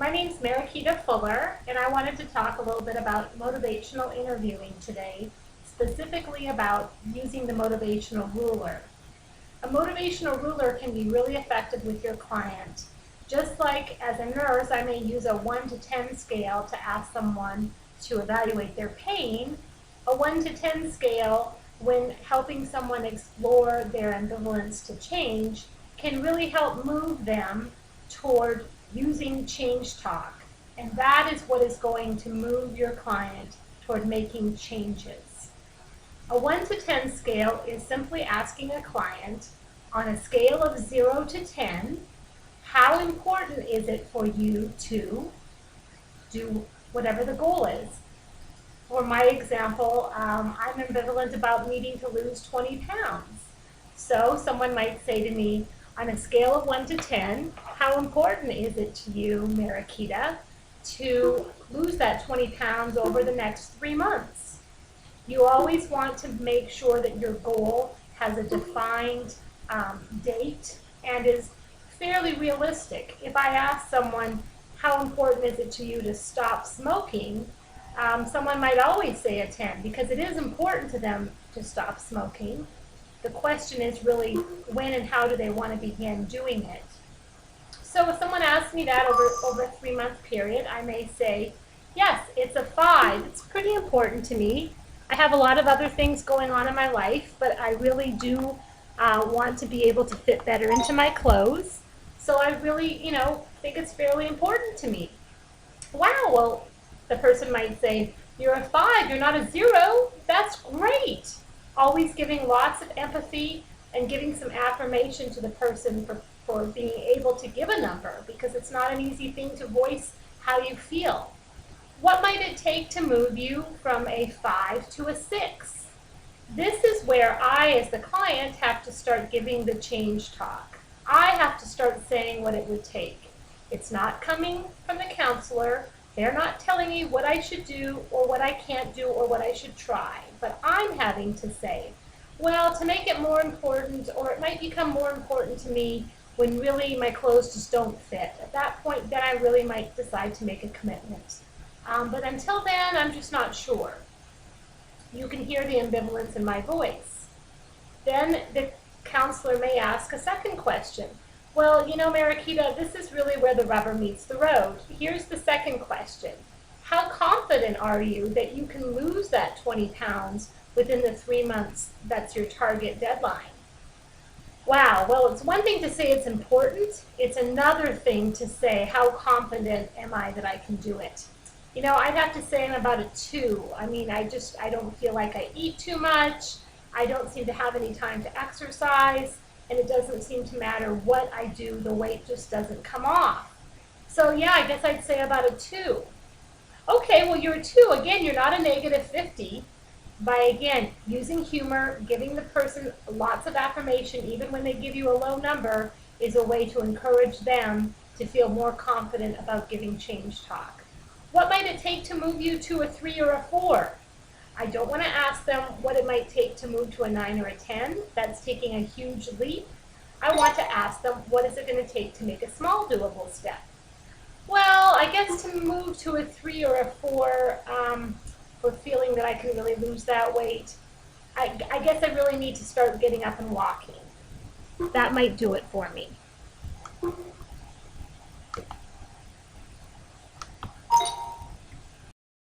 My name's Marakita Fuller, and I wanted to talk a little bit about motivational interviewing today, specifically about using the motivational ruler. A motivational ruler can be really effective with your client. Just like as a nurse, I may use a 1 to 10 scale to ask someone to evaluate their pain, a 1 to 10 scale when helping someone explore their ambivalence to change can really help move them toward using change talk. And that is what is going to move your client toward making changes. A 1 to 10 scale is simply asking a client on a scale of 0 to 10, how important is it for you to do whatever the goal is? For my example, I'm ambivalent about needing to lose 20 pounds. So someone might say to me, on a scale of 1 to 10, how important is it to you, Marakita, to lose that 20 pounds over the next 3 months? You always want to make sure that your goal has a defined date and is fairly realistic. If I ask someone, how important is it to you to stop smoking, someone might always say a 10 because it is important to them to stop smoking. The question is really when and how do they want to begin doing it. So if someone asks me that over a 3-month period, I may say, yes, it's a 5. It's pretty important to me. I have a lot of other things going on in my life, but I really do want to be able to fit better into my clothes. So I really, think it's fairly important to me. Wow, well, the person might say, you're a 5, you're not a 0. That's great. Always giving lots of empathy and giving some affirmation to the person for being able to give a number, because it's not an easy thing to voice how you feel. What might it take to move you from a 5 to a 6? This is where I, as the client, have to start giving the change talk. I have to start saying what it would take. It's not coming from the counselor. They're not telling me what I should do or what I can't do or what I should try. But I'm having to say, well, to make it more important, or it might become more important to me when really my clothes just don't fit. At that point, then I really might decide to make a commitment. But until then, I'm just not sure. You can hear the ambivalence in my voice. Then the counselor may ask a second question. Well, Marakita, this is really where the rubber meets the road. Here's the second question. How confident are you that you can lose that 20 pounds within the 3 months that's your target deadline? Wow, well, it's one thing to say it's important. It's another thing to say, how confident am I that I can do it? I'd have to say I'm about a 2. I mean, I don't feel like I eat too much. I don't seem to have any time to exercise. And it doesn't seem to matter what I do, the weight just doesn't come off. So yeah, I guess I'd say about a 2. Okay, well, you're a 2. Again, you're not a negative 50. By, again, using humor, giving the person lots of affirmation, even when they give you a low number, is a way to encourage them to feel more confident about giving change talk. What might it take to move you to a 3 or a 4? I don't want to ask them what it might take to move to a 9 or a 10. That's taking a huge leap. I want to ask them, what is it going to take to make a small doable step? Well, I guess to move to a 3 or a 4, for feeling that I can really lose that weight, I guess I really need to start getting up and walking. That might do it for me.